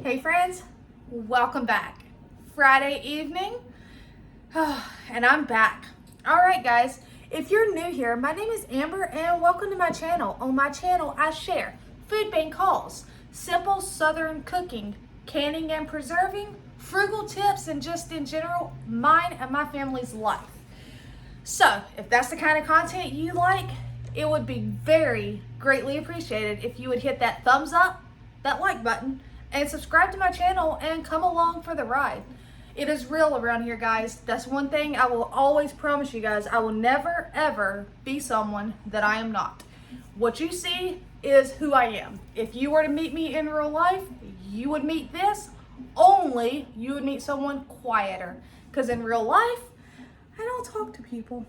Hey friends, welcome back. Friday evening, and I'm back. All right guys, if you're new here, my name is Amber and welcome to my channel. On my channel, I share food bank hauls, simple southern cooking, canning and preserving, frugal tips, and just in general, mine and my family's life. So if that's the kind of content you like, it would be very greatly appreciated if you would hit that thumbs up, that like button, and subscribe to my channel and come along for the ride. It is real around here, guys. That's one thing I will always promise you guys. I will never, ever be someone that I am not. What you see is who I am. If you were to meet me in real life, you would meet this, only you would meet someone quieter. Because in real life, I don't talk to people.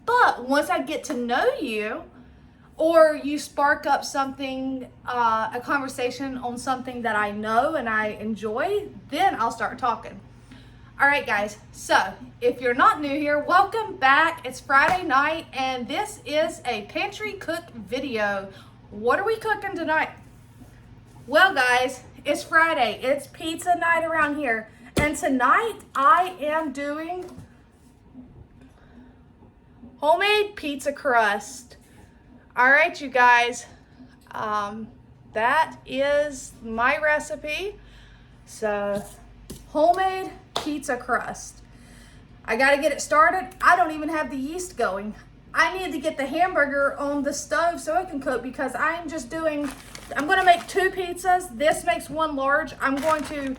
But once I get to know you, or you spark up something, a conversation on something that I know and I enjoy, then I'll start talking. All right, guys, so if you're not new here, welcome back. It's Friday night, and this is a pantry cook video. What are we cooking tonight? Well, guys, it's Friday. It's pizza night around here. And tonight, I am doing homemade pizza crust. All right, you guys, that is my recipe. So, homemade pizza crust. I gotta get it started. I don't even have the yeast going. I need to get the hamburger on the stove so it can cook because I'm gonna make 2 pizzas. This makes 1 large. I'm going to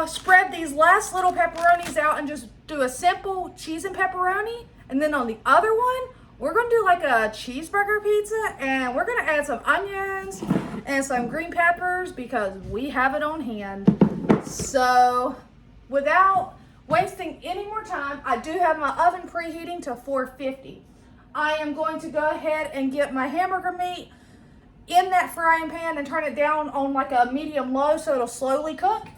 spread these last little pepperonis out and just do a simple cheese and pepperoni. And then on the other one, we're gonna do like a cheeseburger pizza, and we're gonna add some onions and some green peppers because we have it on hand. So without wasting any more time, I do have my oven preheating to 450. I am going to go ahead and get my hamburger meat in that frying pan and turn it down on like a medium low so it'll slowly cook.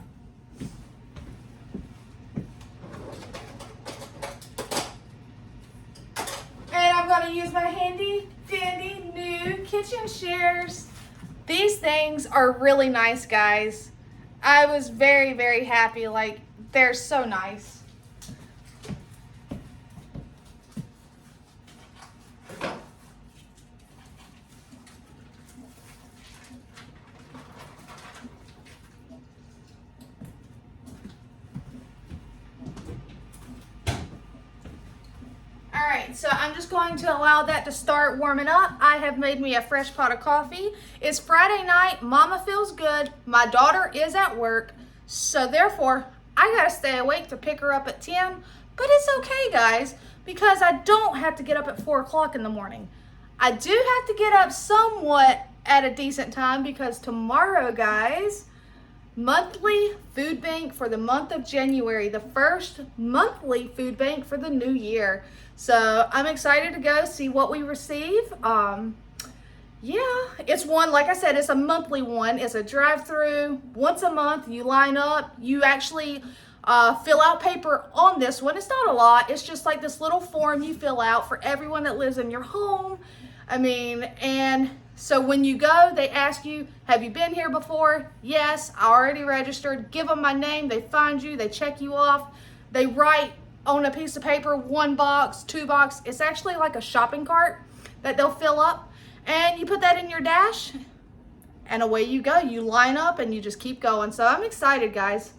And I'm going to use my handy dandy new kitchen shears. These things are really nice, guys. I was very, very happy. Like, they're so nice. All right, so I'm just going to allow that to start warming up. I have made me a fresh pot of coffee. It's Friday night, mama feels good, my daughter is at work, so therefore I gotta stay awake to pick her up at 10, but it's okay, guys, because I don't have to get up at 4 o'clock in the morning. I do have to get up somewhat at a decent time because tomorrow, guys, monthly food bank for the month of January, the first monthly food bank for the new year. So I'm excited to go see what we receive. Yeah, it's one, like I said, it's a monthly one. It's a drive-through. Once a month, you line up. You actually fill out paper on this one. It's not a lot. It's just like this little form you fill out for everyone that lives in your home. I mean, and so when you go, they ask you, have you been here before? Yes, I already registered. Give them my name. They find you. They check you off. They write on a piece of paper, 1 box, 2 box. It's actually like a shopping cart that they'll fill up. And you put that in your dash, and away you go. You line up and you just keep going. So I'm excited, guys.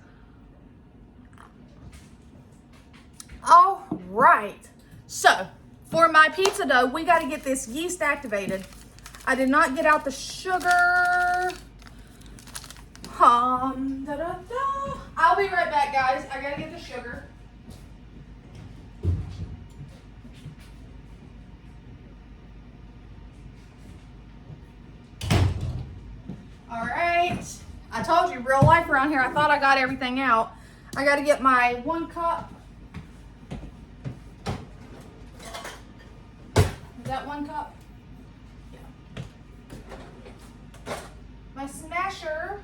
All right. So for my pizza dough, we got to get this yeast activated. I did not get out the sugar. I'll be right back, guys. I got to get the sugar. All right, I told you, real life around here. I thought I got everything out. I got to get my 1 cup. Is that 1 cup? Yeah. My smasher.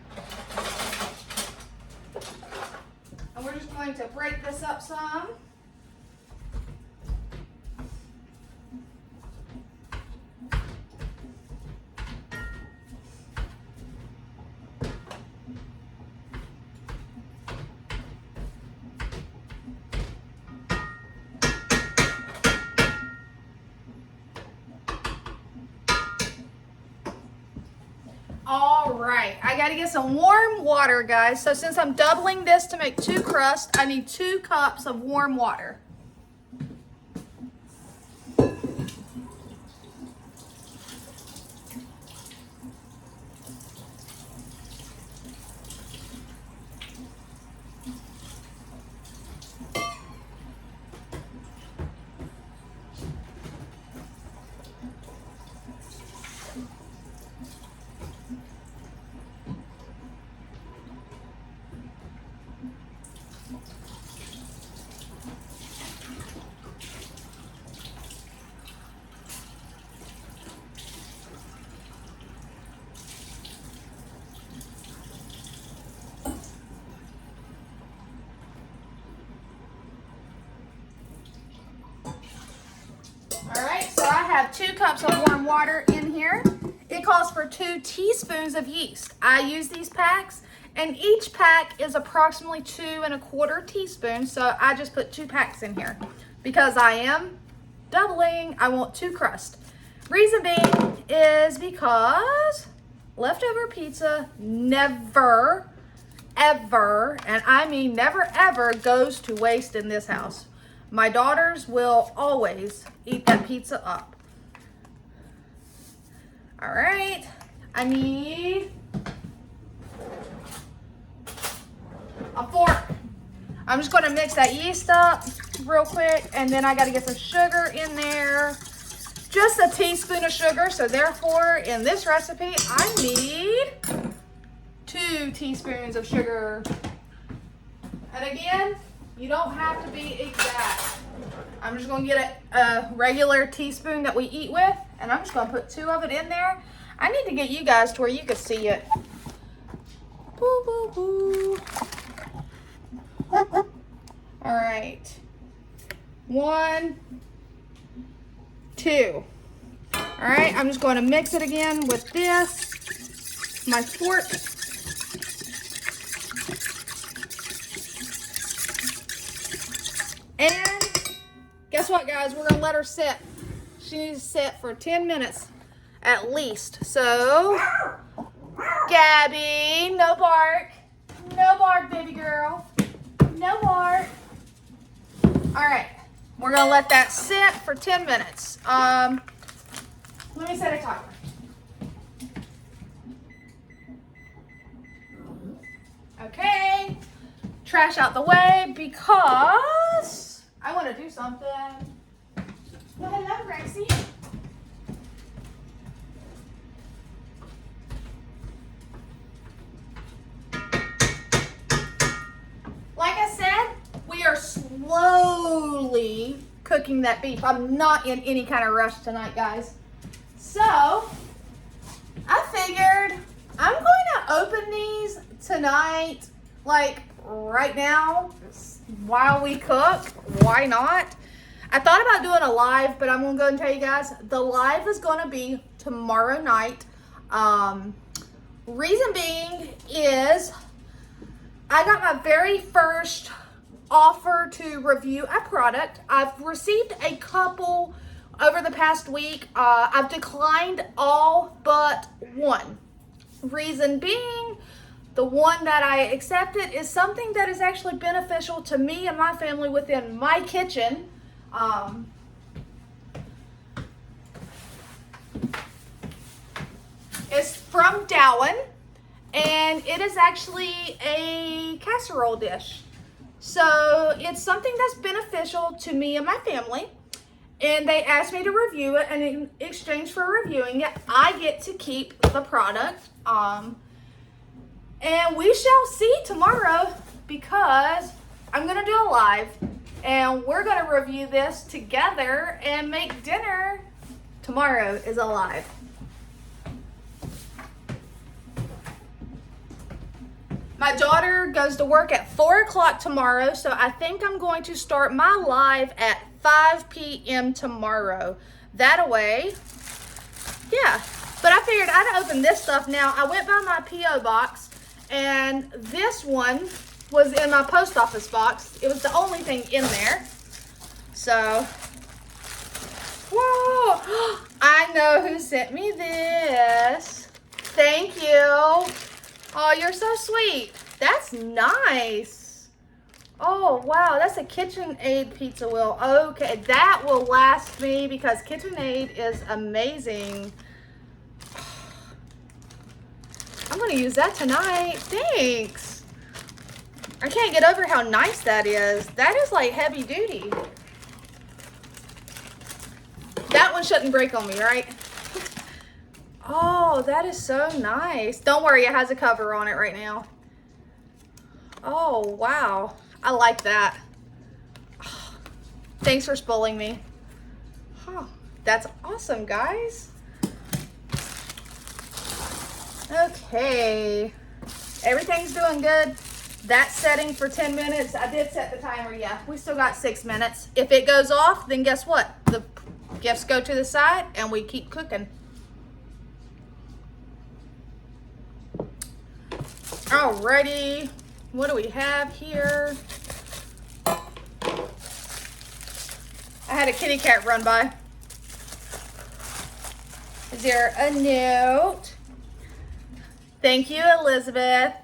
And we're just going to break this up some. All right, I gotta get some warm water, guys. So since I'm doubling this to make 2 crusts, I need 2 cups of warm water. All right, so I have 2 cups of warm water in here. It calls for 2 teaspoons of yeast. I use these packs, and each pack is approximately 2 1/4 teaspoons, so I just put 2 packs in here because I am doubling. I want 2 crusts. Reason being is because leftover pizza never, ever, and I mean never, ever goes to waste in this house. My daughters will always eat that pizza up. All right, I need a fork. I'm just gonna mix that yeast up real quick, and then I gotta get some sugar in there. Just a teaspoon of sugar, so therefore in this recipe, I need 2 teaspoons of sugar. And again, you don't have to be exact. I'm just gonna get a regular teaspoon that we eat with, and I'm just gonna put 2 of it in there. I need to get you guys to where you can see it. Boo, boo, boo. All right. 1, 2. All right, I'm just going to mix it again with this, my fork. And guess what, guys? We're going to let her sit. She needs to sit for 10 minutes at least. So, Gabby, no bark. No bark, baby girl. No bark. All right, we're going to let that sit for 10 minutes. Let me set a timer. Okay, trash out the way because I want to do something. Well, hello, Gracie. Like I said, we are slowly cooking that beef. I'm not in any kind of rush tonight, guys. So, I figured I'm going to open these tonight, like right now, while we cook. Why not? I thought about doing a live, but I'm going to go and tell you guys, the live is going to be tomorrow night. Reason being is I got my very first offer to review a product. I've received a couple over the past week. I've declined all but one. Reason being, the one that I accepted is something that is actually beneficial to me and my family within my kitchen. It's from Dowen, and it is actually a casserole dish. So it's something that's beneficial to me and my family. And they asked me to review it, and in exchange for reviewing it, I get to keep the product. And we shall see tomorrow because I'm going to do a live, and we're going to review this together and make dinner. Tomorrow is a live. My daughter goes to work at 4 o'clock tomorrow, so I think I'm going to start my live at 5 p.m. tomorrow. That way, yeah. But I figured I'd open this stuff now. I went by my P.O. box, and this one was in my post office box. It was the only thing in there. So, whoa! I know who sent me this. Thank you. Oh, you're so sweet. That's nice. Oh, wow. That's a KitchenAid pizza wheel. Okay, that will last me because KitchenAid is amazing. I'm going to use that tonight. Thanks. I can't get over how nice that is. That is like heavy duty. That one shouldn't break on me, right? Oh, that is so nice. Don't worry, it has a cover on it right now. Oh, wow. I like that. Oh, thanks for spoiling me. Oh, that's awesome, guys. Okay. Everything's doing good. That's setting for 10 minutes. I did set the timer, yeah. We still got 6 minutes. If it goes off, then guess what? The gifts go to the side and we keep cooking. Alrighty, what do we have here? I had a kitty cat run by. Is there a note? Thank you, Elizabeth.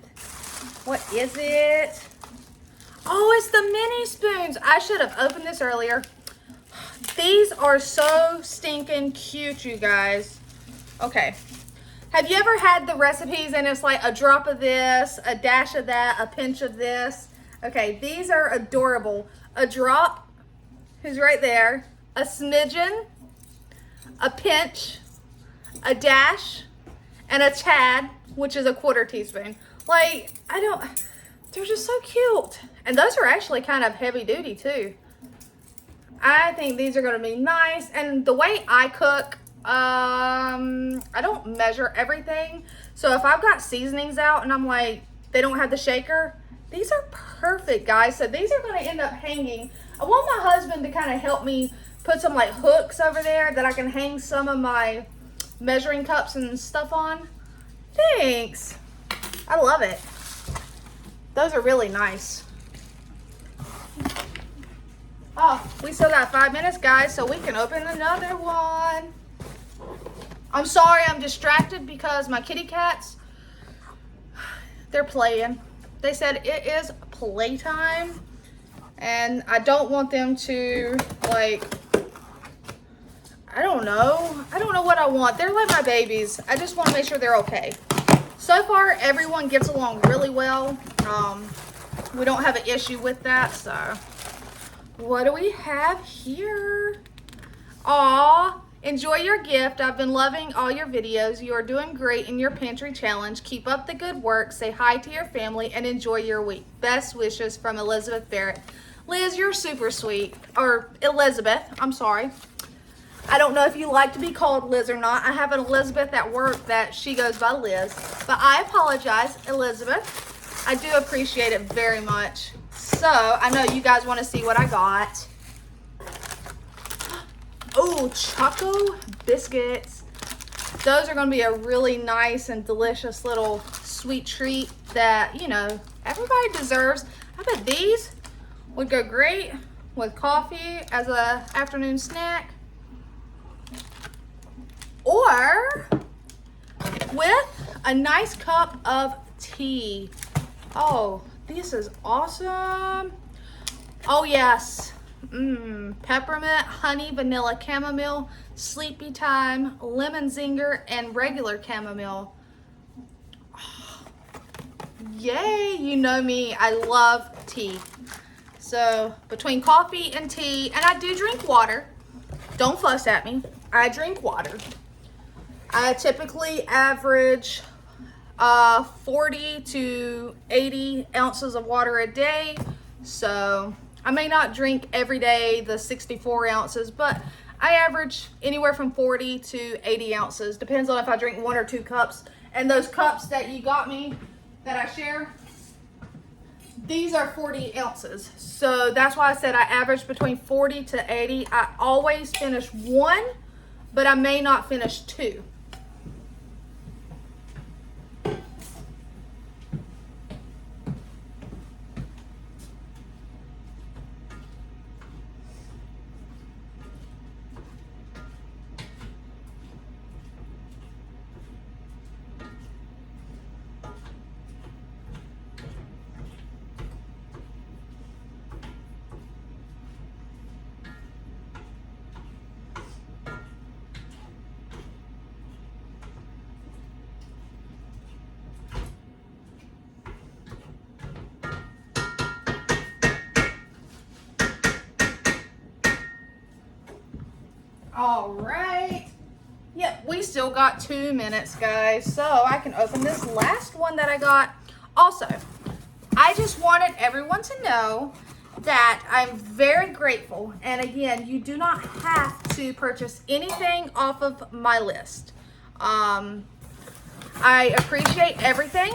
What is it? Oh, it's the mini spoons. I should have opened this earlier. These are so stinking cute, you guys. Okay. Have you ever had the recipes and it's like a drop of this, a dash of that, a pinch of this? Okay, these are adorable. A drop, who's right there, a smidgen, a pinch, a dash, and a tad, which is a 1/4 teaspoon. Like, they're just so cute. And those are actually kind of heavy duty too. I think these are gonna be nice. And the way I cook, I don't measure everything. So if I've got seasonings out and I'm like, they don't have the shaker, these are perfect, guys. So these are going to end up hanging. I want my husband to kind of help me put some like hooks over there that I can hang some of my measuring cups and stuff on. Thanks. I love it. Those are really nice. Oh, we still got 5 minutes, guys, so we can open another one. I'm sorry, I'm distracted because my kitty cats, they're playing. They said it is playtime, and I don't want them to, like, I don't know what I want. They're like my babies. I just want to make sure they're okay. So far, everyone gets along really well. We don't have an issue with that, so. What do we have here? Aw. Enjoy your gift. I've been loving all your videos. You are doing great in your pantry challenge. Keep up the good work. Say hi to your family and enjoy your week. Best wishes from Elizabeth Barrett. Liz, you're super sweet. Or Elizabeth, I'm sorry. I don't know if you like to be called Liz or not. I have an Elizabeth at work that she goes by Liz. But I apologize, Elizabeth. I do appreciate it very much. So, I know you guys want to see what I got. Oh, Choco biscuits. Those are going to be a really nice and delicious little sweet treat that, you know, everybody deserves. I bet these would go great with coffee as an afternoon snack. Or with a nice cup of tea. Oh, this is awesome. Oh, yes. Peppermint, honey, vanilla, chamomile, sleepy time, lemon zinger, and regular chamomile. Oh, yay, you know me, I love tea. So between coffee and tea, and I do drink water. Don't fuss at me. I drink water. I typically average 40 to 80 ounces of water a day. So I may not drink every day the 64 ounces, but I average anywhere from 40 to 80 ounces. Depends on if I drink 1 or 2 cups. And those cups that you got me, that I share, these are 40 ounces. So that's why I said I average between 40 to 80. I always finish 1, but I may not finish 2. All right. Yep, we still got 2 minutes, guys. So I can open this last one that I got. Also, I just wanted everyone to know that I'm very grateful. And again, you do not have to purchase anything off of my list. I appreciate everything.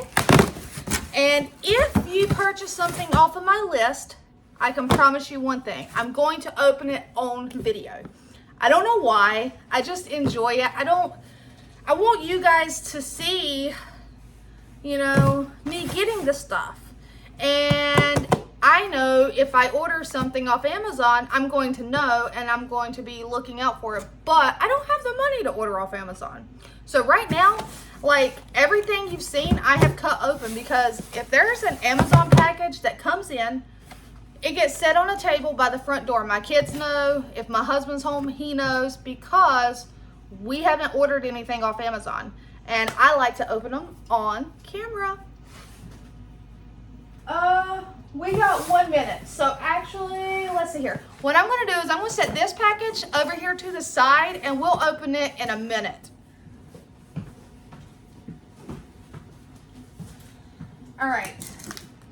And if you purchase something off of my list, I can promise you one thing. I'm going to open it on video. I don't know why. I just enjoy it. I want you guys to see, you know, me getting the stuff. And I know if I order something off Amazon, I'm going to know and I'm going to be looking out for it. But I don't have the money to order off Amazon. So right now, like everything you've seen, I have cut open because if there's an Amazon package that comes in, it gets set on a table by the front door. My kids know. If my husband's home, he knows because we haven't ordered anything off Amazon. And I like to open them on camera. We got 1 minute. So actually, let's see here. What I'm going to do is I'm going to set this package over here to the side and we'll open it in a minute. All right.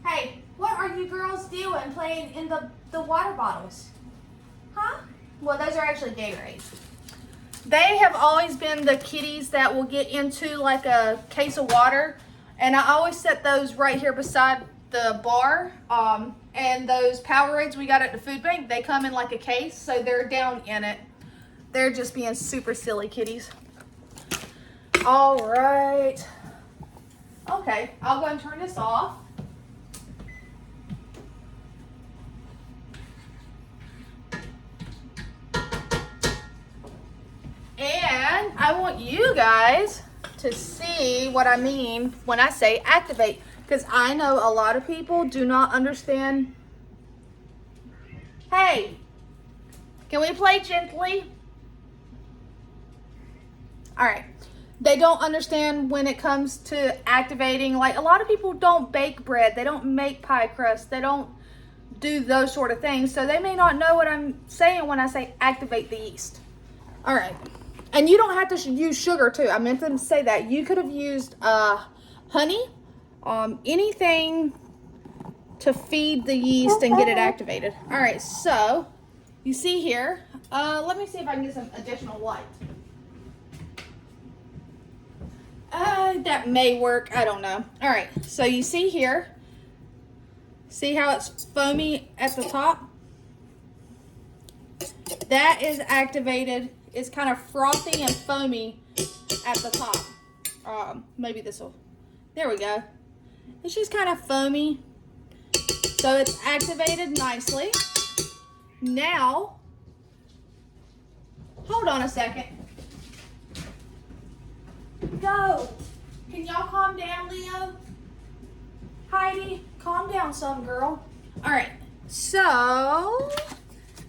Hey. What are you girls doing playing in the water bottles? Huh? Well, those are actually Gatorades. They have always been the kitties that will get into like a case of water. And I always set those right here beside the bar. And those Powerades we got at the food bank, they come in like a case. So they're down in it. They're just being super silly kitties. All right. Okay, I'll go and turn this off. And I want you guys to see what I mean when I say activate, because I know a lot of people do not understand. Hey, can we play gently? All right. They don't understand when it comes to activating. Like a lot of people don't bake bread. They don't make pie crust. They don't do those sort of things. So they may not know what I'm saying when I say activate the yeast. All right. And you don't have to use sugar too. I meant to say that. You could have used honey, anything to feed the yeast and get it activated. All right, so you see here, let me see if I can get some additional light. That may work, I don't know. All right, so you see here, see how it's foamy at the top? That is activated. It's kind of frothy and foamy at the top. Maybe this will, there we go. It's just kind of foamy. So it's activated nicely. Now, hold on a second. Go. Can y'all calm down, Leo? Heidi, calm down some, girl. All right, so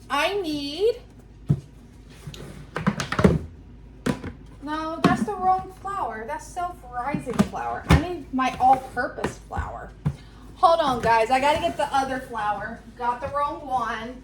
I need, no, that's the wrong flour. That's self-rising flour. I need my all-purpose flour. Hold on, guys. I got to get the other flour. Got the wrong one.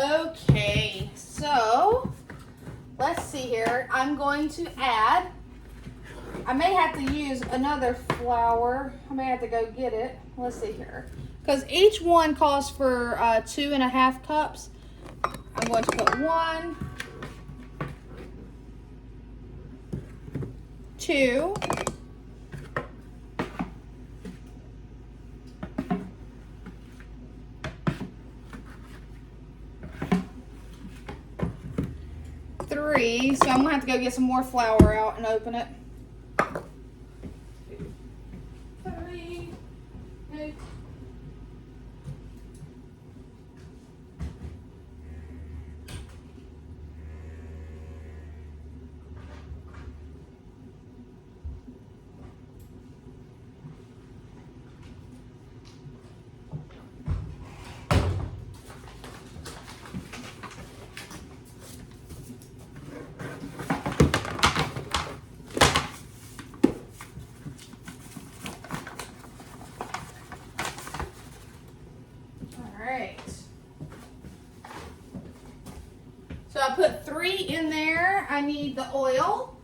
Okay, so let's see here. I'm going to add, I may have to use another flour. I may have to go get it. Let's see here. Because each one calls for 2.5 cups. I'm going to put 1, 2, I'm gonna have to go get some more flour out and open it. 3, 8. So I put 3 in there. I need the oil.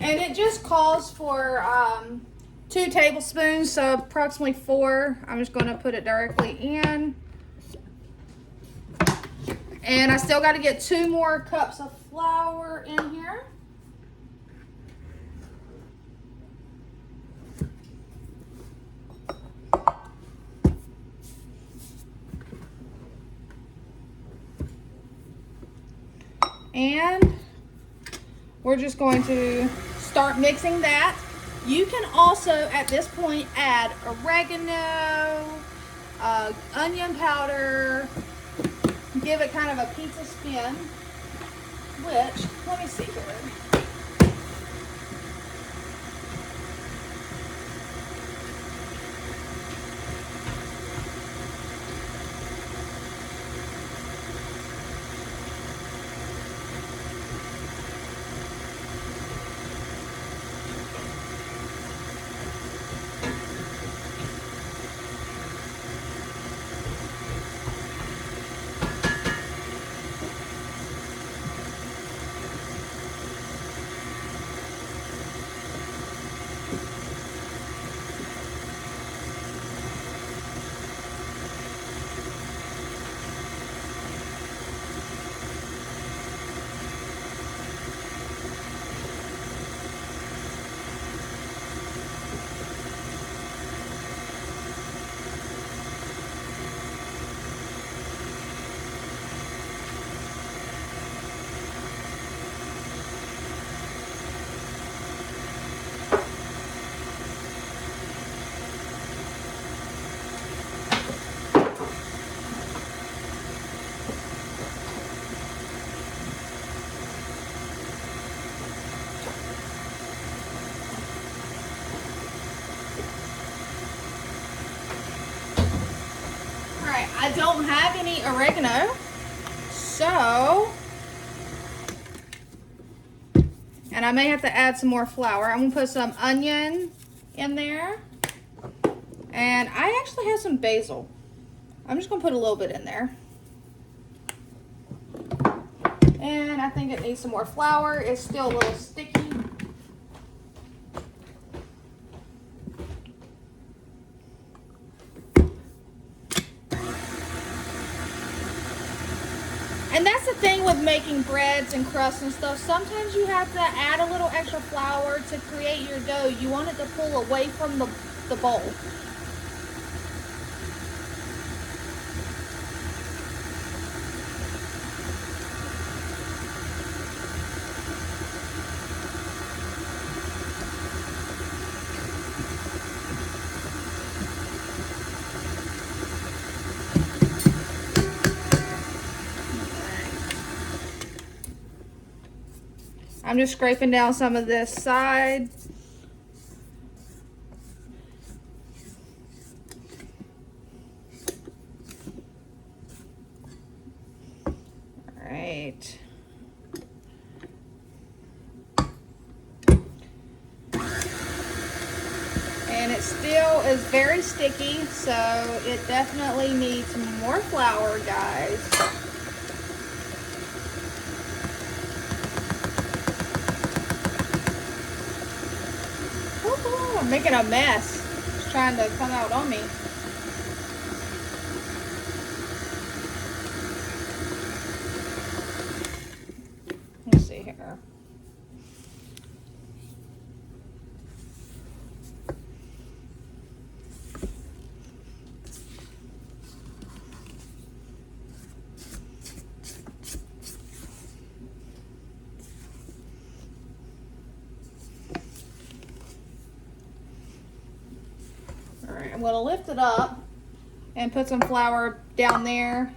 And it just calls for 2 tablespoons, so approximately 4. I'm just going to put it directly in. And I still got to get 2 more cups of flour in here. And we're just going to start mixing that. You can also, at this point, add oregano, onion powder, give it kind of a pizza spin, which, let me see here. I don't have any oregano, so, and I may have to add some more flour. I'm gonna put some onion in there, and I actually have some basil. I'm just gonna put a little bit in there. And I think it needs some more flour. It's still a little sticky. And that's the thing with making breads and crusts and stuff. Sometimes you have to add a little extra flour to create your dough. You want it to pull away from the bowl. I'm just scraping down some of this side. All right. And it still is very sticky, so it definitely needs more flour, guys. I'm making a mess. It's trying to come out on me. Let's see here. going to lift it up and put some flour down there.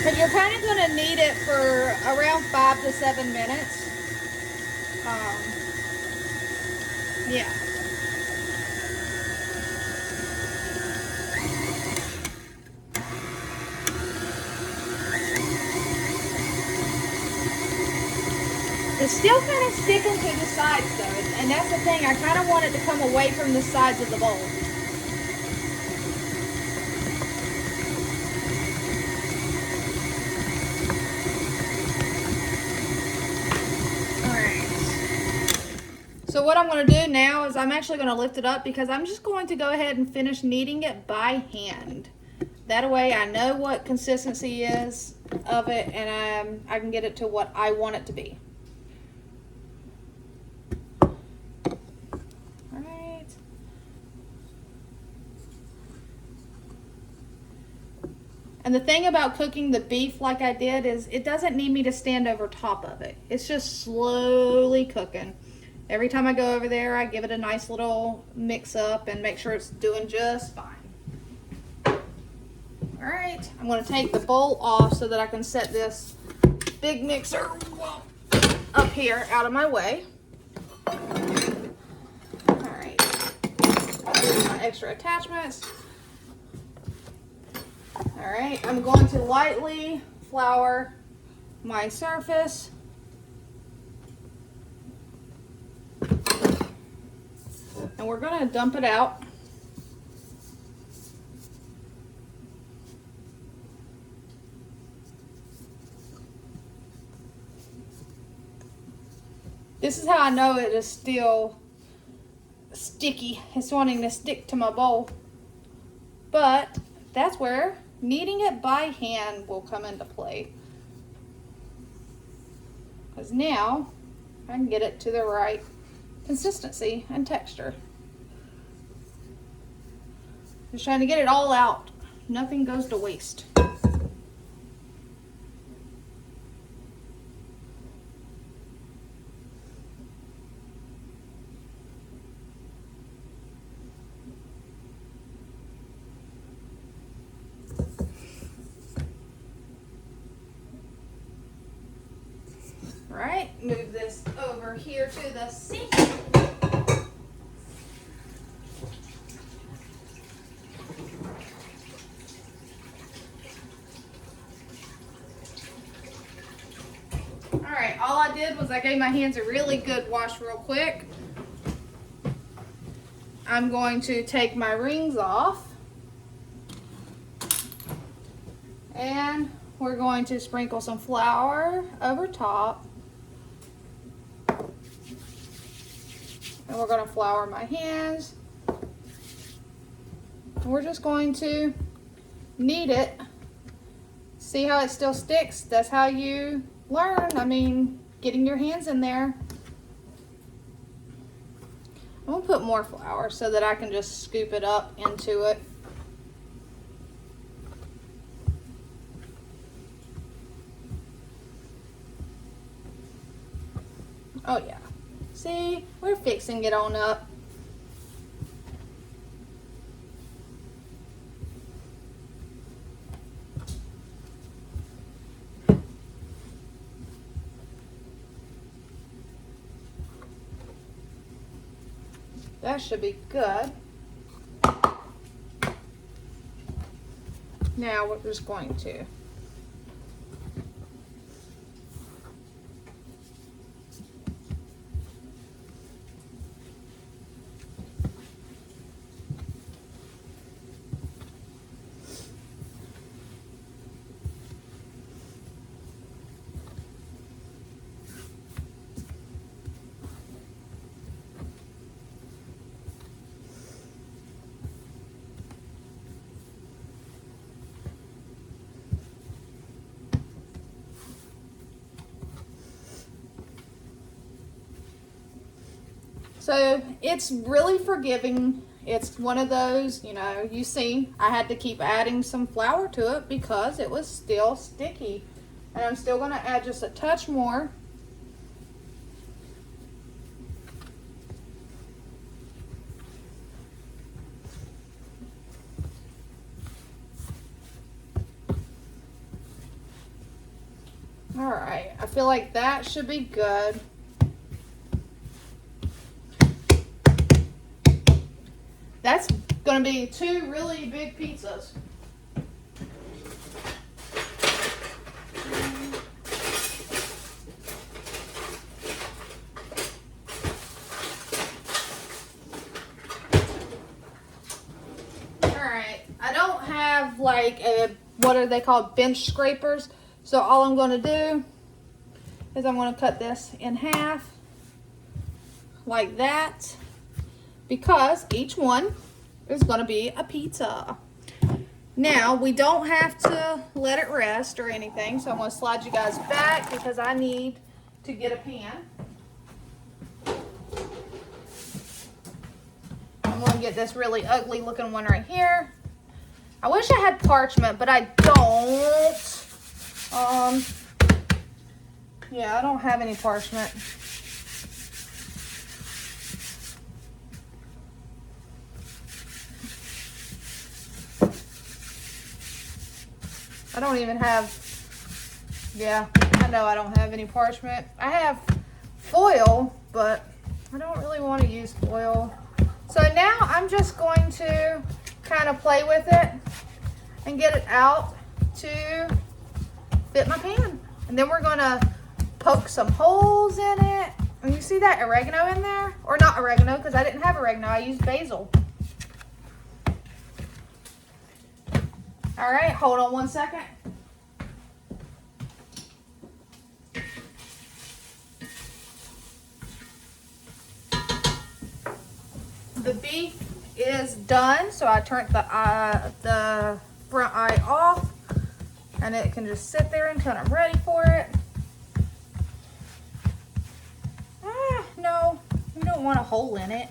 But you're kind of going to knead it for around 5 to 7 minutes. Yeah. It's still kind of sticking to the sides though, and that's the thing, I kind of want it to come away from the sides of the bowl. So what I'm going to do now is I'm actually going to lift it up because I'm just going to go ahead and finish kneading it by hand. That way I know what consistency is of it, and I can get it to what I want it to be. Alright. And the thing about cooking the beef like I did is it doesn't need me to stand over top of it. It's just slowly cooking. Every time I go over there, I give it a nice little mix up and make sure it's doing just fine. All right, I'm going to take the bowl off so that I can set this big mixer up here out of my way. All right, here's my extra attachments. All right, I'm going to lightly flour my surface. And we're going to dump it out. This is how I know it is still sticky. It's wanting to stick to my bowl. But that's where kneading it by hand will come into play. Because now I can get it to the right consistency and texture. Just trying to get it all out. Nothing goes to waste. All right, move this over here to the sink. Alright, all I did was I gave my hands a really good wash real quick. I'm going to take my rings off. And we're going to sprinkle some flour over top. And we're going to flour my hands. And we're just going to knead it. See how it still sticks? That's how you learn. I mean, getting your hands in there. I'm gonna put more flour so that I can just scoop it up into it. Oh yeah. See, we're fixing it on up. That should be good. Now we're just going to So it's really forgiving. It's one of those, you know, you see, I had to keep adding some flour to it because it was still sticky. And I'm still gonna add just a touch more. All right, I feel like that should be good. That's gonna be 2 really big pizzas. All right, I don't have like what are they called, bench scrapers. So all I'm gonna do is I'm gonna cut this in half like that, because each one is gonna be a pizza. Now, we don't have to let it rest or anything, so I'm gonna slide you guys back because I need to get a pan. I'm gonna get this really ugly looking one right here. I wish I had parchment, but I don't. Yeah, I don't have any parchment. I don't even have, yeah, I know I don't have any parchment. I have foil, but I don't really want to use foil. So now I'm just going to kind of play with it and get it out to fit my pan. And then we're gonna poke some holes in it. And you see that oregano in there? Or not oregano, because I didn't have oregano, I used basil. All right, hold on one second. The beef is done, so I turned the front eye off, and it can just sit there until I'm ready for it. No, you don't want a hole in it.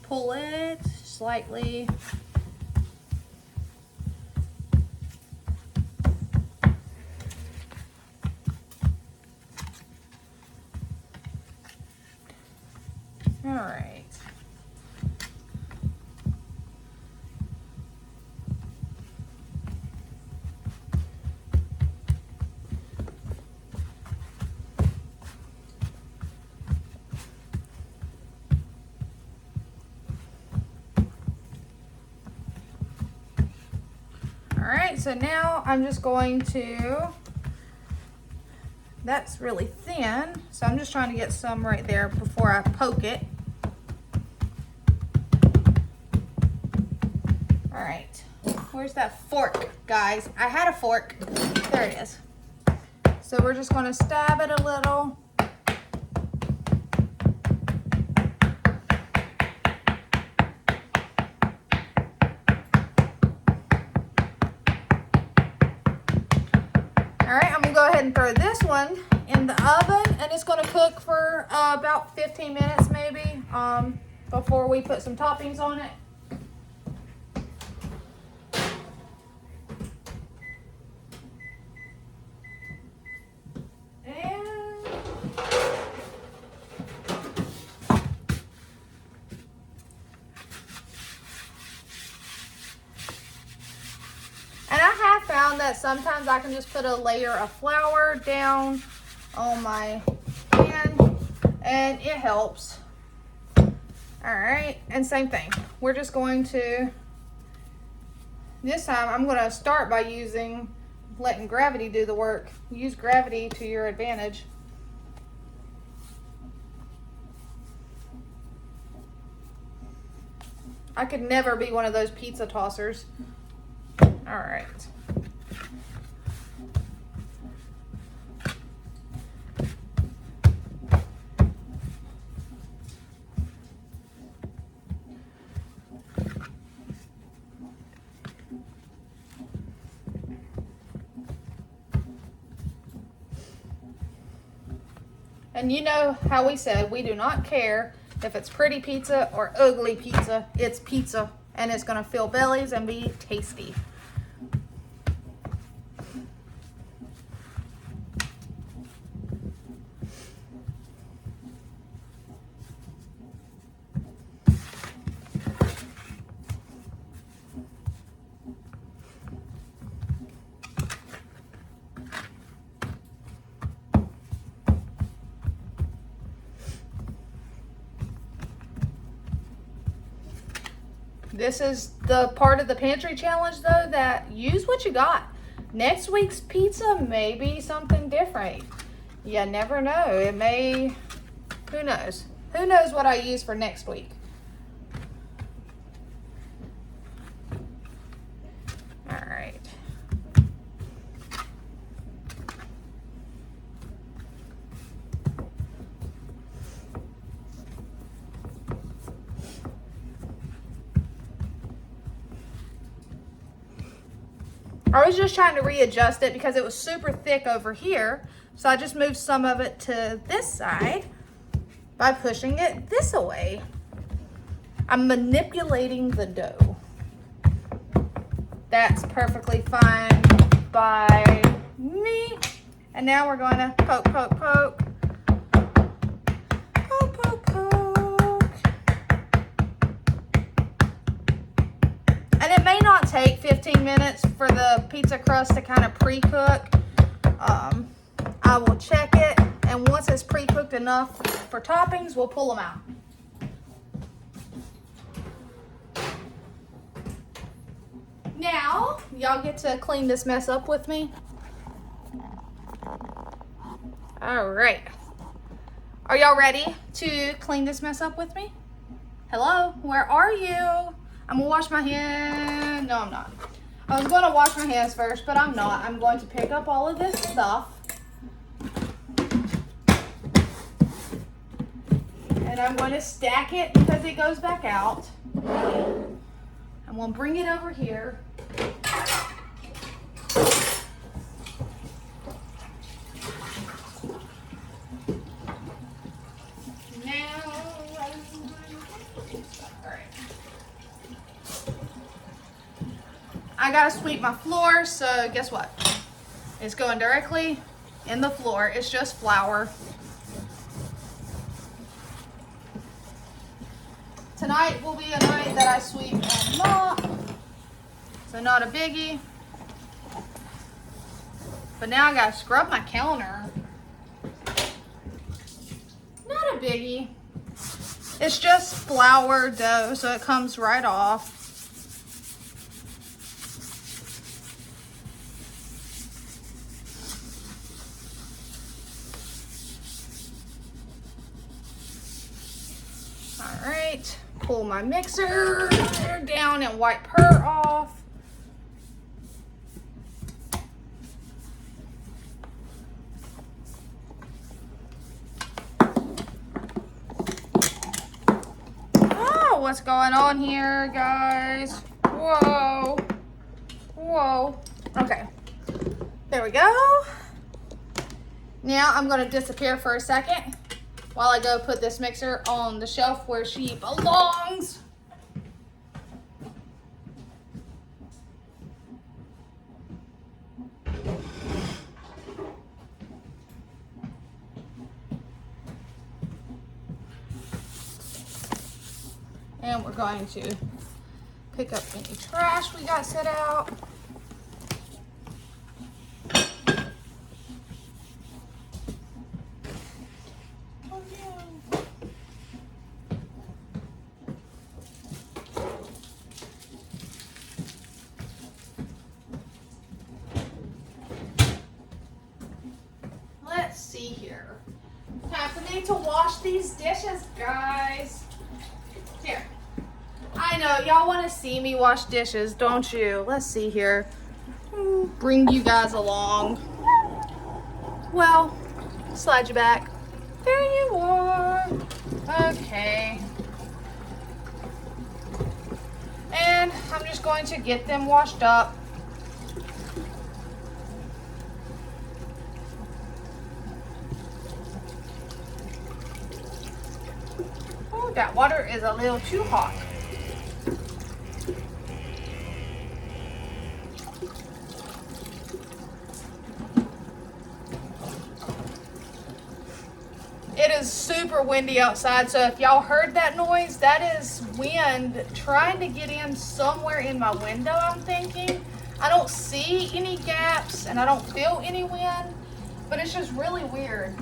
Pull it slightly. All right. All right, so now I'm just going to, that's really thin, so I'm just trying to get some right there before I poke it. All right, where's that fork, guys? I had a fork, there it is. So we're just gonna stab it a little. All right, I'm gonna go ahead and throw this one in the oven, and it's gonna cook for about 15 minutes maybe before we put some toppings on it. And I have found that sometimes I can just put a layer of flour down on my pan and it helps. All right, and same thing. We're just going to, this time I'm gonna start by letting gravity do the work. Use gravity to your advantage. I could never be one of those pizza tossers. All right. And you know how we said we do not care If it's pretty pizza or ugly pizza, it's pizza, and it's gonna fill bellies and be tasty. This is the part of the pantry challenge, though, that use what you got. Next week's pizza may be something different. You never know. It may, who knows? Who knows what I use for next week? All right. I was just trying to readjust it because it was super thick over here. So I just moved some of it to this side by pushing it this way. I'm manipulating the dough. That's perfectly fine by me. And now we're going to poke, poke, poke. Poke, poke, poke. And it may not take 15 minutes for the pizza crust to kind of pre-cook. I will check it, and once it's pre-cooked enough for toppings, we'll pull them out. Now, y'all get to clean this mess up with me. All right. Are y'all ready to clean this mess up with me? Hello, where are you? I'm gonna wash my hands. No, I'm not. I was gonna wash my hands first, but I'm not. I'm going to pick up all of this stuff. And I'm going to stack it because it goes back out. I'm going to bring it over here. Now, I gotta sweep my floor, so guess what? It's going directly in the floor. It's just flour. Tonight will be a night that I sweep and mop, so not a biggie. But now I gotta scrub my counter. Not a biggie. It's just flour dough, so it comes right off. All right. Pull my mixer down and wipe her off. Oh, what's going on here, guys? Whoa. Whoa. Okay. There we go. Now I'm going to disappear for a second while I go put this mixer on the shelf where she belongs. And we're going to pick up any trash we got set out. Let's see here. Time for me to wash these dishes, guys. Here. I know, y'all want to see me wash dishes, don't you? Let's see here. Bring you guys along. Well, slide you back. There you are. Okay. And I'm just going to get them washed up. Ooh, that water is a little too hot. It is super windy outside, so if y'all heard that noise, that is wind trying to get in somewhere in my window, I'm thinking. I don't see any gaps and I don't feel any wind, but it's just really weird.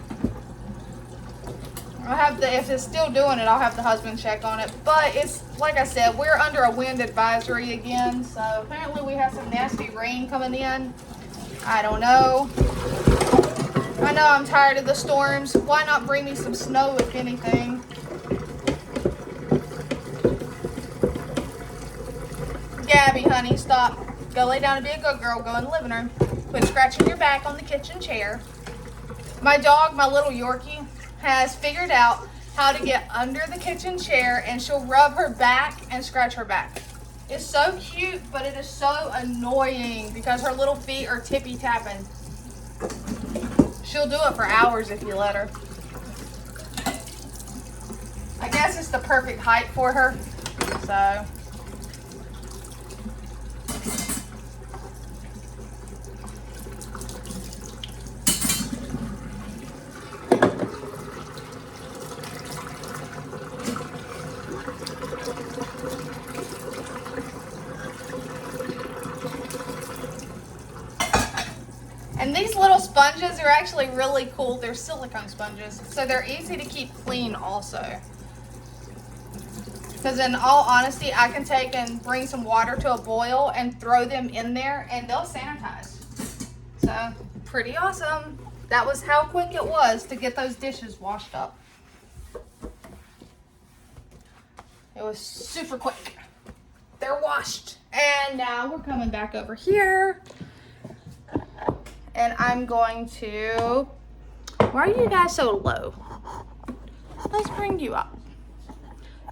I'll have to, if it's still doing it, I'll have the husband check on it. But it's, like I said, we're under a wind advisory again, so apparently we have some nasty rain coming in. I don't know. I know I'm tired of the storms. Why not bring me some snow, if anything? Gabby, honey, stop. Go lay down and be a good girl. Go in the living room. Quit scratching your back on the kitchen chair. My dog, my little Yorkie, has figured out how to get under the kitchen chair, and she'll rub her back and scratch her back. It's so cute, but it is so annoying because her little feet are tippy-tapping. She'll do it for hours if you let her. I guess it's the perfect height for her, so. And these little sponges are actually really cool. They're silicone sponges, so they're easy to keep clean also. Because in all honesty, I can take and bring some water to a boil and throw them in there and they'll sanitize. So, pretty awesome. That was how quick it was to get those dishes washed up. It was super quick. They're washed. And now we're coming back over here. And I'm going to, why are you guys so low? Let's bring you up.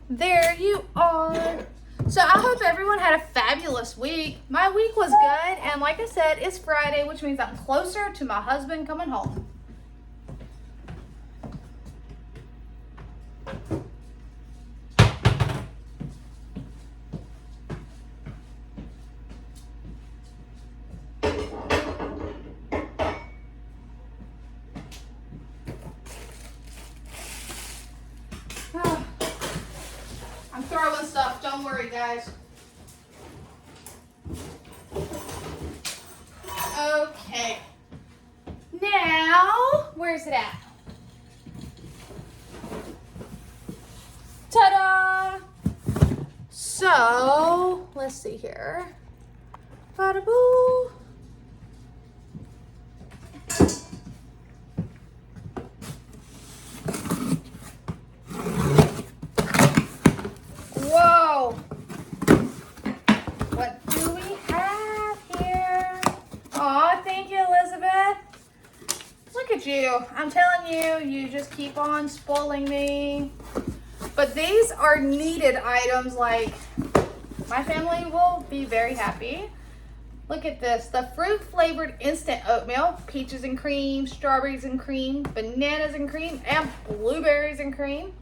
There you are. So I hope everyone had a fabulous week. My week was good. And like I said, it's Friday, which means I'm closer to my husband coming home. I'm throwing stuff, don't worry guys. Okay. Now, where's it at? Ta-da! So, let's see here. Bada-boo. Whoa! What do we have here? Aw, thank you, Elizabeth. Look at you. I'm telling you, you just keep on spoiling me. But these are needed items, like my family will be very happy. Look at this, the fruit flavored instant oatmeal, peaches and cream, strawberries and cream, bananas and cream, and blueberries and cream.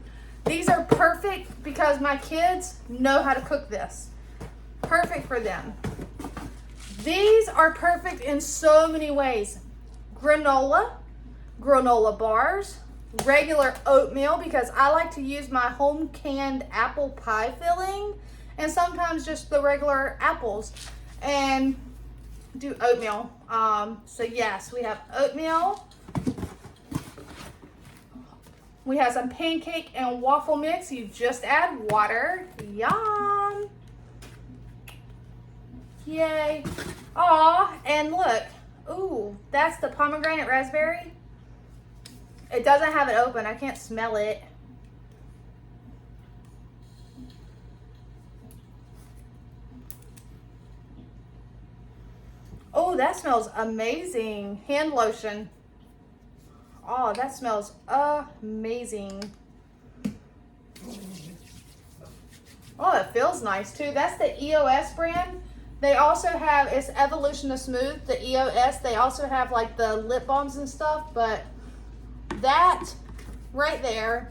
These are perfect because my kids know how to cook this. Perfect for them. These are perfect in so many ways. Granola bars, regular oatmeal because I like to use my home canned apple pie filling and sometimes just the regular apples and do oatmeal. So yes, we have oatmeal. We have some pancake and waffle mix. You just add water. Yum. Yay. Aw, and look. Ooh, that's the pomegranate raspberry. It doesn't have it open. I can't smell it. Oh, that smells amazing. Hand lotion. Oh, that smells amazing. Oh, it feels nice too. That's the EOS brand. They also have, it's Evolution of Smooth, the EOS. They also have like the lip balms and stuff, but that right there,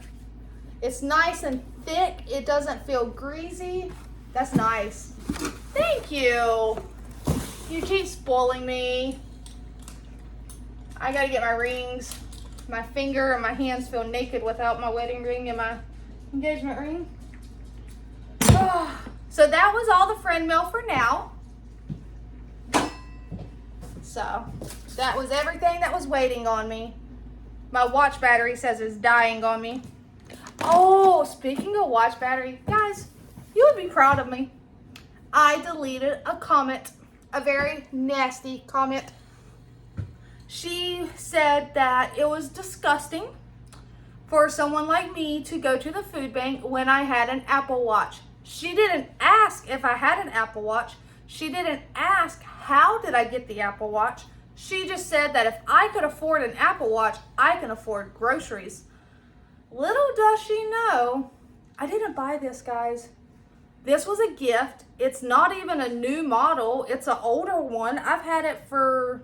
it's nice and thick. It doesn't feel greasy. That's nice. Thank you. You keep spoiling me. I gotta get my rings. My finger and my hands feel naked without my wedding ring and my engagement ring. So that was all the friend mail for now. So that was everything that was waiting on me. My watch battery says it's dying on me. Oh, speaking of watch battery, guys, you would be proud of me. I deleted a comment, a very nasty comment. She said that it was disgusting for someone like me to go to the food bank when I had an Apple Watch. She didn't ask if I had an Apple Watch. She didn't ask how did I get the Apple Watch. She just said that if I could afford an Apple Watch, I can afford groceries. Little does she know, I didn't buy this, guys. This was a gift. It's not even a new model. It's an older one. I've had it for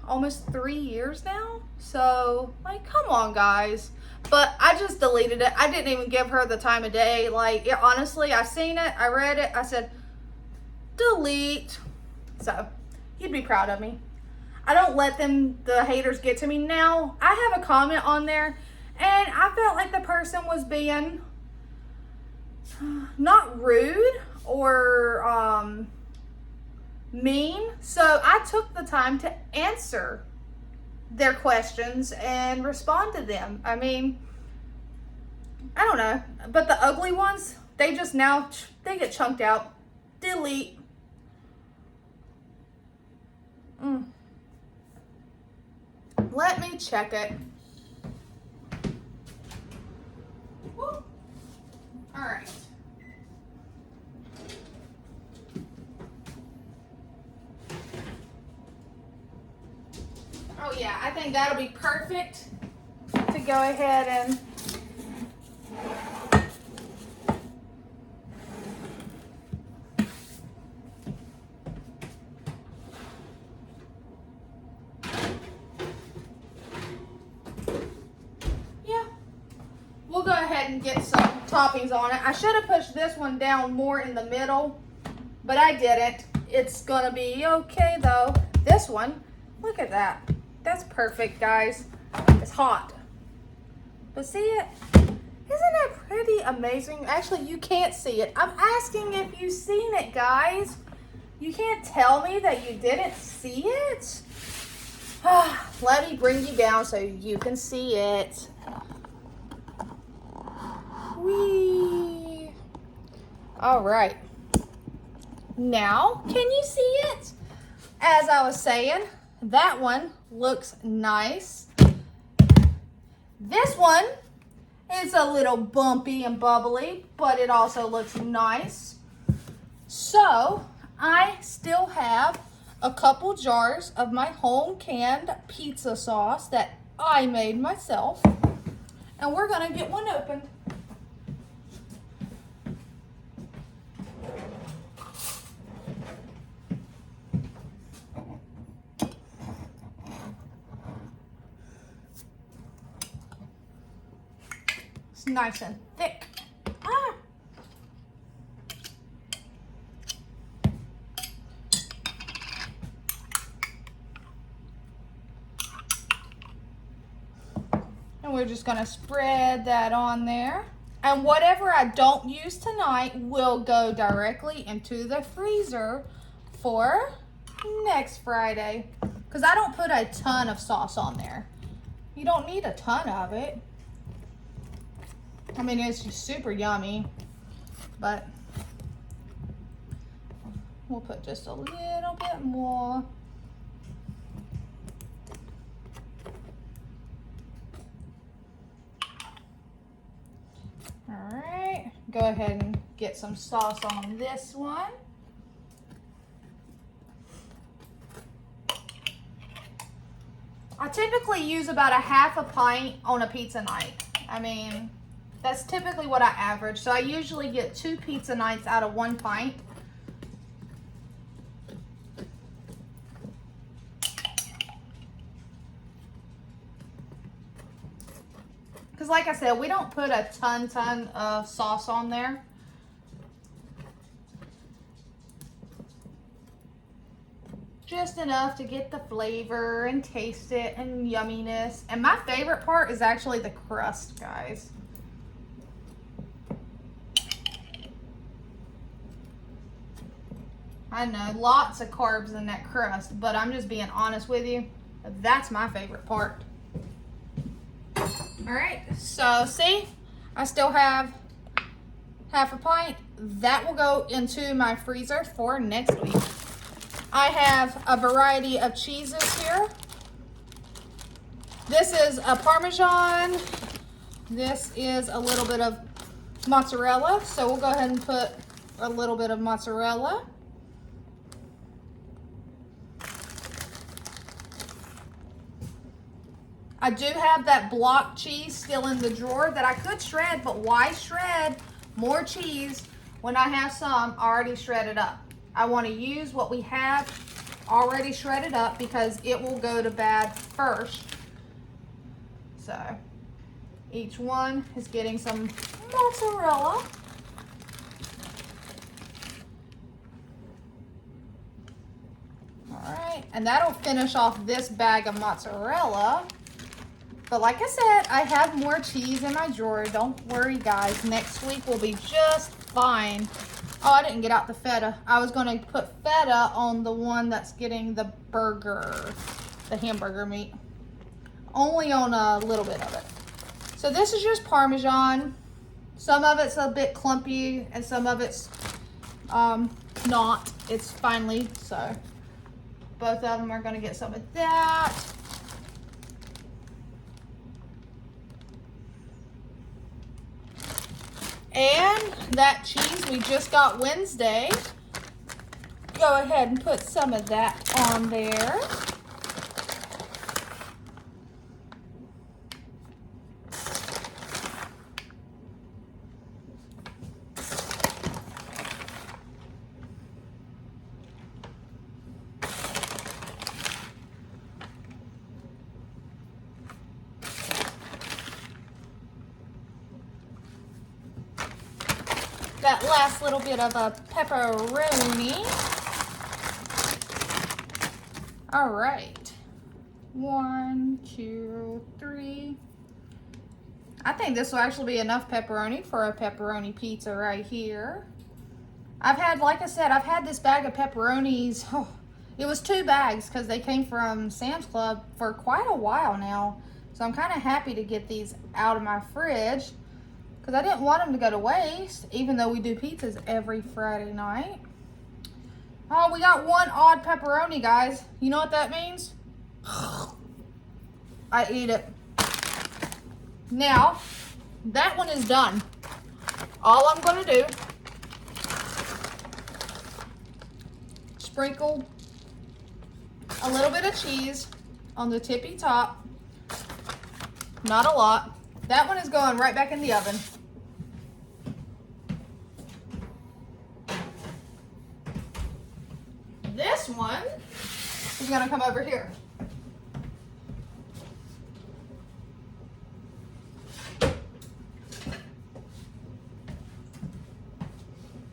almost 3 years now. So, like, come on, guys. But I just deleted it. I didn't even give her the time of day. Like, honestly, I seen it. I read it. I said, delete. So, you'd be proud of me. I don't let the haters get to me now. I have a comment on there, and I felt like the person was being not rude or mean. So I took the time to answer their questions and respond to them. I mean, I don't know. But the ugly ones, they get chunked out. Delete. Let me check it. Woo. All right. Oh yeah, I think that'll be perfect to go ahead and we'll go ahead and get some toppings on it. I should have pushed this one down more in the middle, but I didn't. It's gonna be okay though. This one, look at that. That's perfect, guys. It's hot. But see it? Isn't that pretty amazing? Actually, you can't see it. I'm asking if you've seen it, guys. You can't tell me that you didn't see it? Let me bring you down so you can see it. Whee! All right. Now, can you see it? As I was saying, that one looks nice. This one is a little bumpy and bubbly, but it also looks nice. So, I still have a couple jars of my home canned pizza sauce that I made myself. And we're gonna get one open. Nice and thick. And we're just gonna spread that on there. And whatever I don't use tonight will go directly into the freezer for next Friday. Because I don't put a ton of sauce on there. You don't need a ton of it. I mean, it's just super yummy, but we'll put just a little bit more. All right, go ahead and get some sauce on this one. I typically use about a half a pint on a pizza night. I mean, that's typically what I average. So I usually get 2 pizza nights out of 1 pint. Because Because like I said, we don't put a ton of sauce on there. Just enough to get the flavor and taste it and yumminess. And my favorite part is actually the crust, guys. I know, lots of carbs in that crust, but I'm just being honest with you. That's my favorite part. All right, so see, I still have half a pint. That will go into my freezer for next week. I have a variety of cheeses here. This is a Parmesan. This is a little bit of mozzarella. So we'll go ahead and put a little bit of mozzarella. I do have that block cheese still in the drawer that I could shred, but why shred more cheese when I have some already shredded up? I want to use what we have already shredded up because it will go to bad first. So each one is getting some mozzarella. All right, and that'll finish off this bag of mozzarella. But like I said, I have more cheese in my drawer. Don't worry, guys. Next week will be just fine. Oh, I didn't get out the feta. I was going to put feta on the one that's getting the burger, the hamburger meat. Only on a little bit of it. So this is just Parmesan. Some of it's a bit clumpy and some of it's not. It's finely, so both of them are going to get some of that. And that cheese we just got Wednesday, go ahead and put some of that on there. That last little bit of a pepperoni. All right. 1, 2, 3. I think this will actually be enough pepperoni for a pepperoni pizza right here. I've had, like I said, I've had this bag of pepperonis. Oh, it was 2 bags because they came from Sam's Club for quite a while now. So I'm kind of happy to get these out of my fridge, because I didn't want them to go to waste, even though we do pizzas every Friday night. Oh, we got one odd pepperoni, guys. You know what that means? I eat it. Now, that one is done. All I'm going to do, sprinkle a little bit of cheese on the tippy top. Not a lot. That one is going right back in the oven. This one is going to come over here.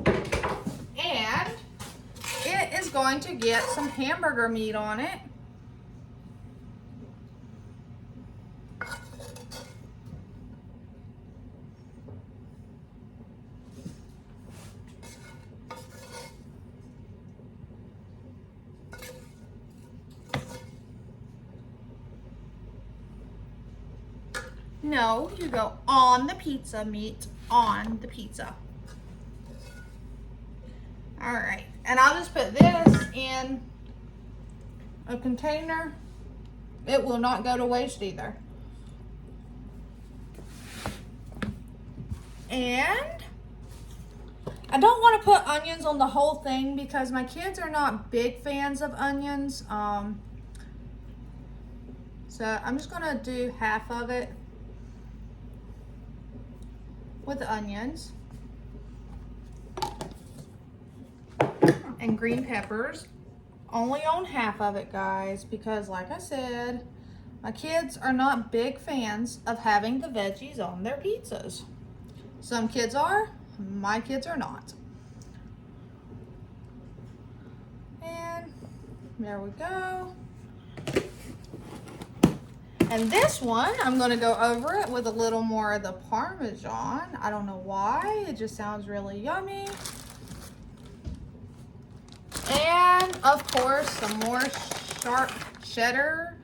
And it is going to get some hamburger meat on it. No, you go on the pizza meat, on the pizza. All right, and I'll just put this in a container. It will not go to waste either. And I don't want to put onions on the whole thing because my kids are not big fans of onions. So I'm just gonna do half of it with the onions and green peppers. Only on half of it, guys, because like I said, My kids are not big fans of having the veggies on their pizzas. Some kids are, my kids are not. And there we go. And this one, I'm gonna go over it with a little more of the Parmesan. I don't know why, it just sounds really yummy. And of course, some more sharp cheddar,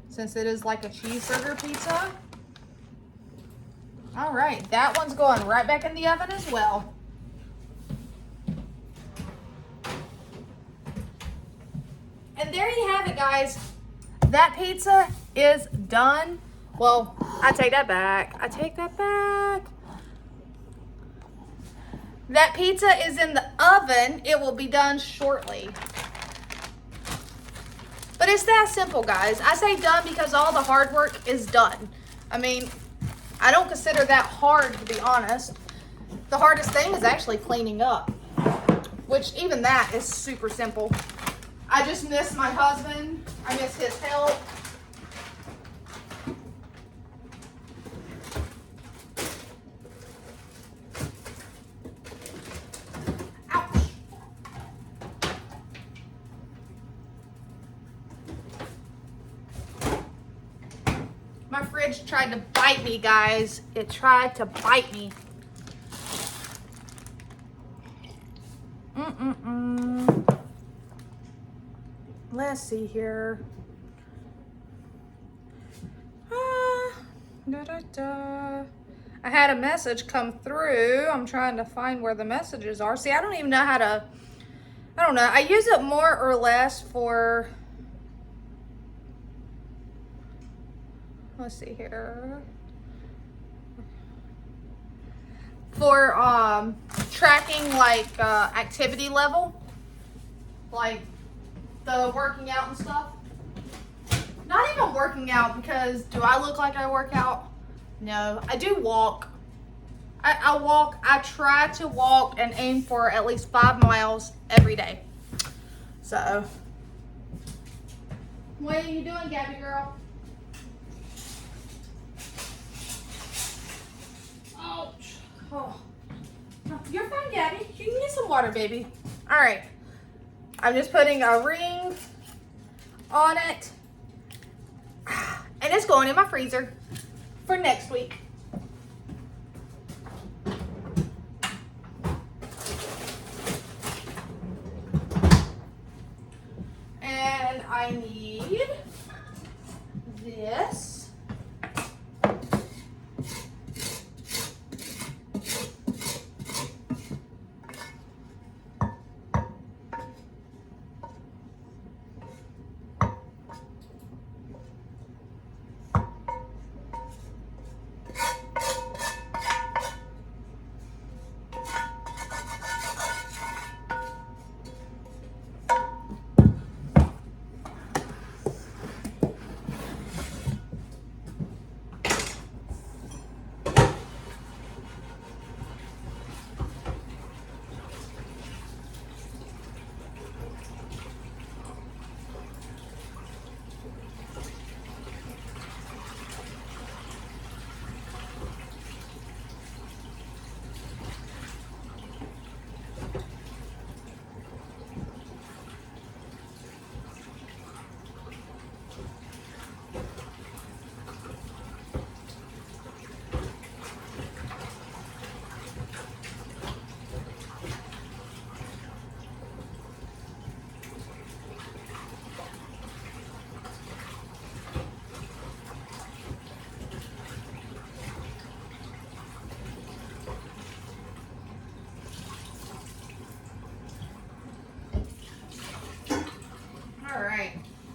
since it is like a cheeseburger pizza. All right, that one's going right back in the oven as well. And there you have it, guys. That pizza is done. Well, I take that back. I take that back. That pizza is in the oven. It will be done shortly. But it's that simple, guys. I say done because all the hard work is done. I mean, I don't consider that hard, to be honest. The hardest thing is actually cleaning up, which even that is super simple. I just miss my husband. I miss his help. Ouch. My fridge tried to bite me, guys. It tried to bite me. Let's see here. I had a message come through. I'm trying to find where the messages are. See, I don't even know how to, I don't know. I use it more or less for, let's see here. For tracking like activity level. Like the working out and stuff. Not even working out, because do I look like I work out? No, I do walk. I walk. I try to walk and aim for at least 5 miles every day. So, what are you doing, Gabby girl? Ouch. Oh. You're fine, Gabby. You can get some water, baby. All right. I'm just putting a ring on it. And it's going in my freezer for next week. And I need this.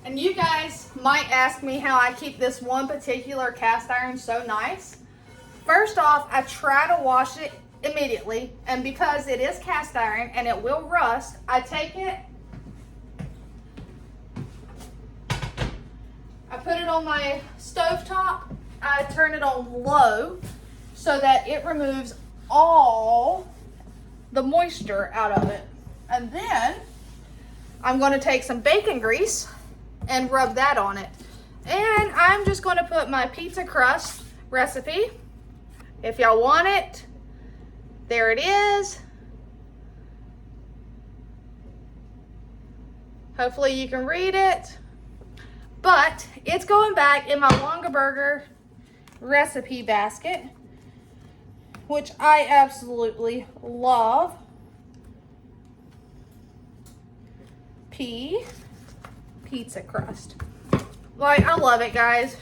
And you guys might ask me how I keep this one particular cast iron so nice. First off, I try to wash it immediately, and because it is cast iron and it will rust, I take it, I put it on my stovetop, I turn it on low so that it removes all the moisture out of it. And then I'm going to take some bacon grease and rub that on it. And I'm just going to put my pizza crust recipe. If y'all want it, there it is. Hopefully you can read it. But it's going back in my Longaberger recipe basket, which I absolutely love. Pizza crust. Like, I love it, guys.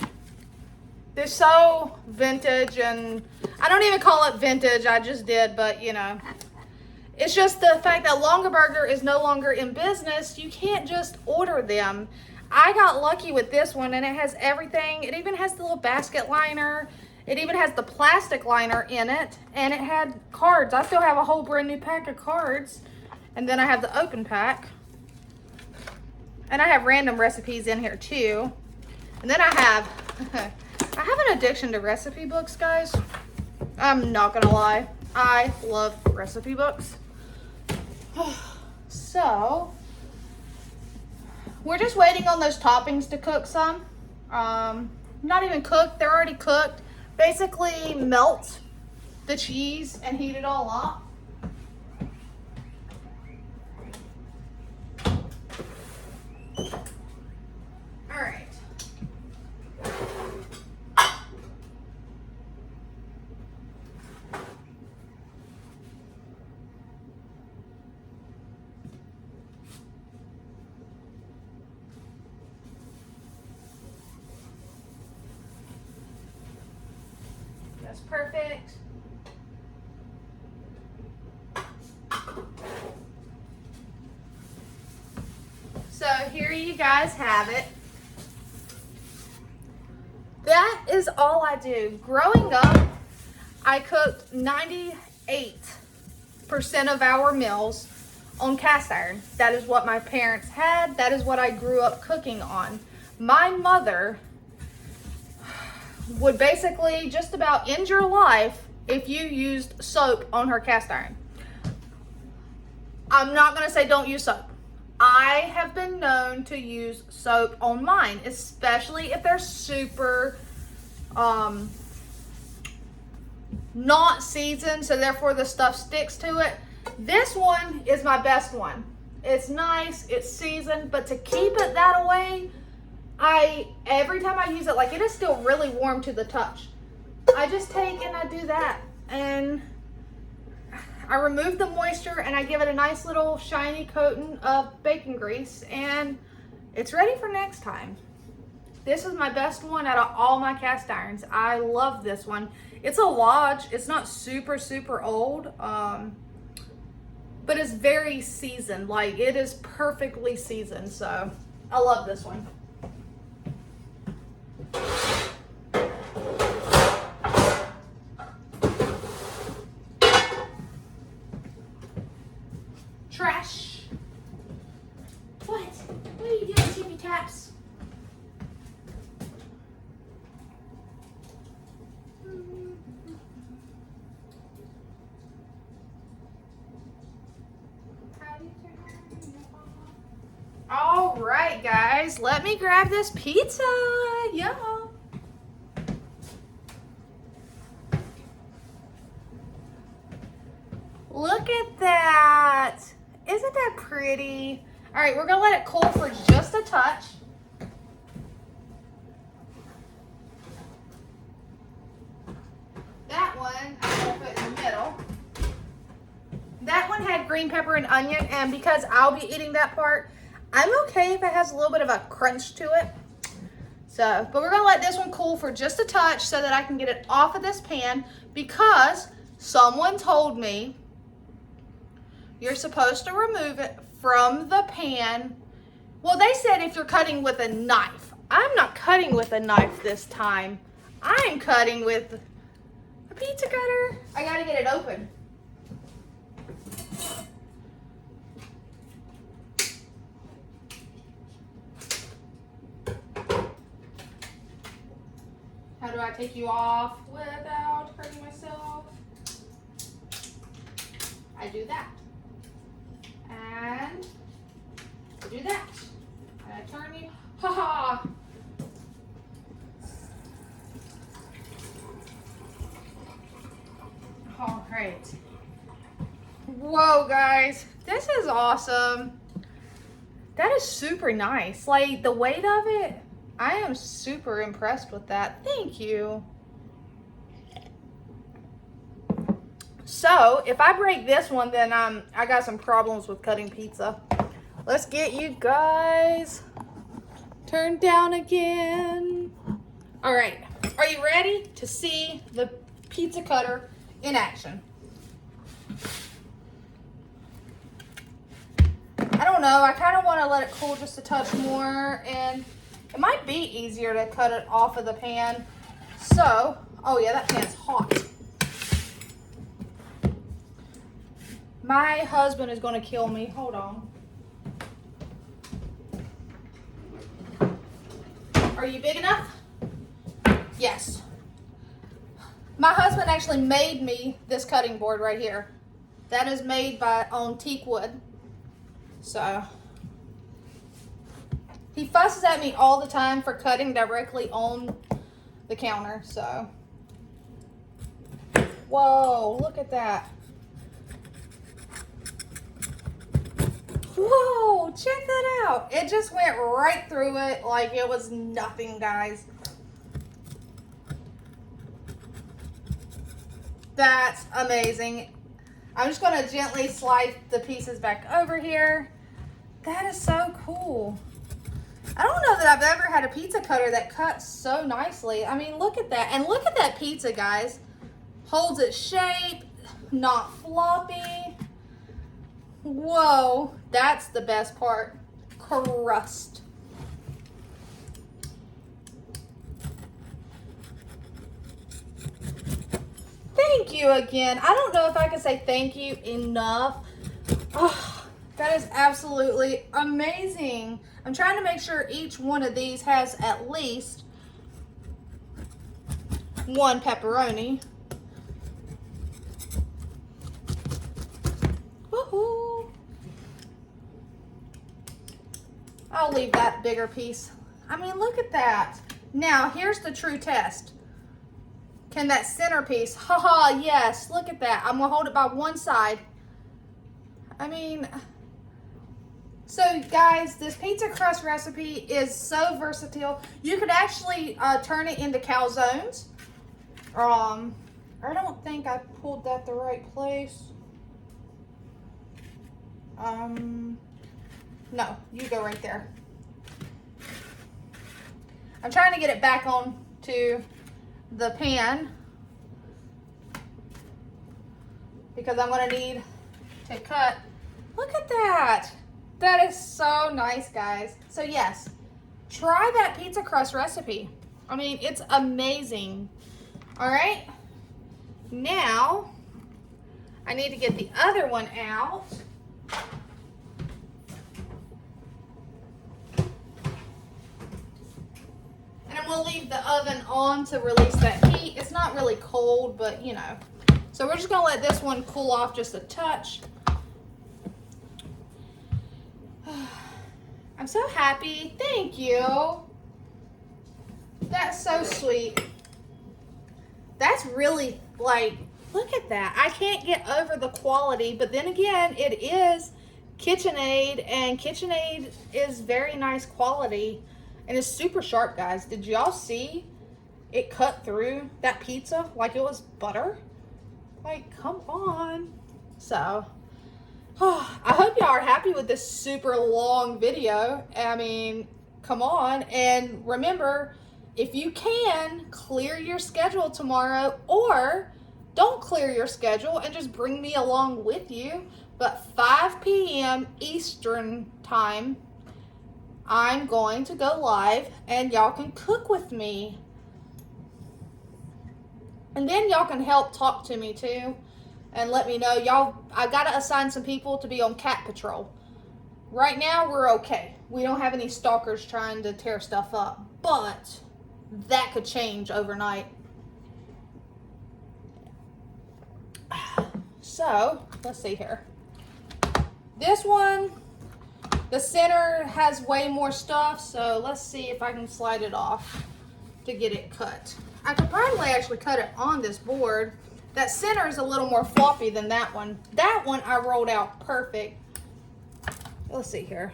They're so vintage, and I don't even call it vintage, I just did, but you know. It's just the fact that Longaberger is no longer in business. You can't just order them. I got lucky with this one, and it has everything. It even has the little basket liner. It even has the plastic liner in it, and it had cards. I still have a whole brand new pack of cards, and then I have the open pack. And I have random recipes in here too. And then I have an addiction to recipe books, guys. I'm not gonna lie. I love recipe books. So, we're just waiting on those toppings to cook some. Not even cooked, they're already cooked. Basically melt the cheese and heat it all up. All right. That's perfect. So here you guys have it. That is all I do. Growing up, I cooked 98% of our meals on cast iron. That is what my parents had. That is what I grew up cooking on. My mother would basically just about end your life if you used soap on her cast iron. I'm not going to say don't use soap. I have been known to use soap on mine, especially if they're super not seasoned, so therefore the stuff sticks to it. This one is my best one. It's nice, it's seasoned, but to keep it that way, every time I use it, like, it is still really warm to the touch. I just take and I do that, and I remove the moisture and I give it a nice little shiny coating of bacon grease, and it's ready for next time. This is my best one out of all my cast irons. I love this one. It's a Lodge. It's not super, super old, but it's very seasoned. Like, it is perfectly seasoned, so I love this one. Trash. What? What are you doing, Tippy Taps? All right, guys, let me grab this pizza. Y'all. Look at that. Isn't that pretty? All right, we're gonna let it cool for just a touch. That one I'm gonna put in the middle. That one had green pepper and onion, and because I'll be eating that part, I'm okay if it has a little bit of a crunch to it. So, but we're gonna let this one cool for just a touch so that I can get it off of this pan, because someone told me you're supposed to remove it from the pan. Well, they said if you're cutting with a knife. I'm not cutting with a knife this time. I'm cutting with a pizza cutter. I gotta get it open. How do I take you off without hurting myself? I do that. And I do that. And I turn you. Ha ha! right. Whoa, guys, this is awesome. That is super nice. Like, the weight of it, I am super impressed with that. Thank you. So, if I break this one, then I got some problems with cutting pizza. Let's get you guys turned down again. All right, are you ready to see the pizza cutter in action? I don't know, I kind of want to let it cool just a touch more, and it might be easier to cut it off of the pan. So, oh yeah, that pan's hot. My husband is going to kill me. Hold on. Are you big enough? Yes. My husband actually made me this cutting board right here. That is made on teak wood. So, he fusses at me all the time for cutting directly on the counter. So, whoa, look at that. Whoa, check that out. It just went right through it like it was nothing, guys. That's amazing. I'm just going to gently slide the pieces back over here. That is so cool. I don't know that I've ever had a pizza cutter that cuts so nicely. I mean, look at that. And look at that pizza, guys. Holds its shape, not floppy. Whoa, that's the best part. Crust. Thank you again. I don't know if I can say thank you enough. Oh, that is absolutely amazing. I'm trying to make sure each one of these has at least one pepperoni. Woohoo! I'll leave that bigger piece. I mean, look at that. Now, here's the true test. Can that centerpiece, haha, yes, look at that. I'm gonna hold it by one side. I mean, so guys, this pizza crust recipe is so versatile. You could actually turn it into calzones. I don't think I pulled that the right place. No, you go right there. I'm trying to get it back on to the pan because I'm going to need to cut. Look at that. That is so nice, guys. So yes, try that pizza crust recipe. I mean, it's amazing. All right. Now, I need to get the other one out. And I'm going to leave the oven on to release that heat. It's not really cold, but you know. So we're just going to let this one cool off just a touch. I'm so happy. Thank you. That's so sweet. That's really, like, look at that. I can't get over the quality, but then again, it is KitchenAid, and KitchenAid is very nice quality, and it's super sharp, guys. Did y'all see it cut through that pizza like it was butter? Like, come on. So, I hope y'all are happy with this super long video. I mean, come on. And remember, if you can, clear your schedule tomorrow, or don't clear your schedule and just bring me along with you. But 5 p.m. Eastern time, I'm going to go live and y'all can cook with me. And then y'all can help talk to me too and let me know. I got to assign some people to be on cat patrol. Right now, we're okay. We don't have any stalkers trying to tear stuff up, but that could change overnight. So, let's see here. This one, the center has way more stuff, so let's see if I can slide it off to get it cut. I could probably actually cut it on this board, That center is a little more floppy than that one. That one I rolled out perfect. Let's see here.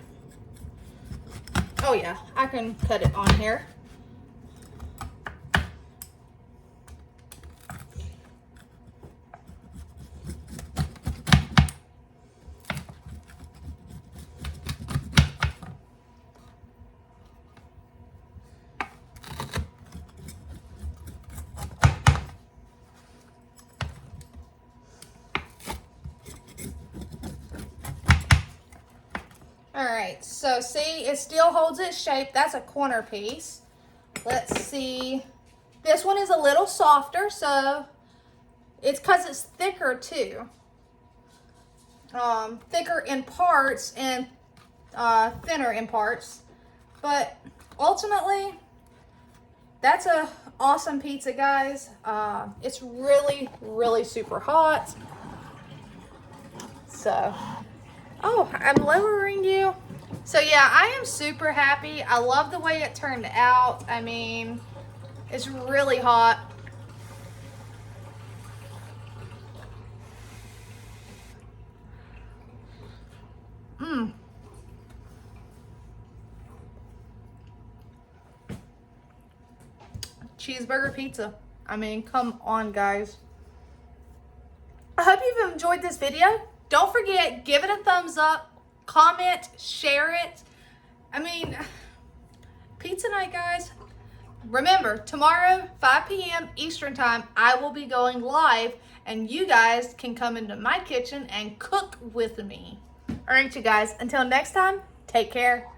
Oh yeah, I can cut it on here. All right, so see, it still holds its shape. That's a corner piece. Let's see. This one is a little softer, so it's because it's thicker too. Thicker in parts and thinner in parts. But ultimately, that's a awesome pizza, guys. It's really, really super hot. So, oh, I'm lowering you. So yeah, I am super happy. I love the way it turned out. I mean, it's really hot. Cheeseburger pizza. I mean, come on, guys. I hope you've enjoyed this video. Don't forget, give it a thumbs up, comment, share it. I mean, pizza night, guys. Remember, tomorrow, 5 p.m. Eastern time, I will be going live, and you guys can come into my kitchen and cook with me. All right, you guys, until next time, take care.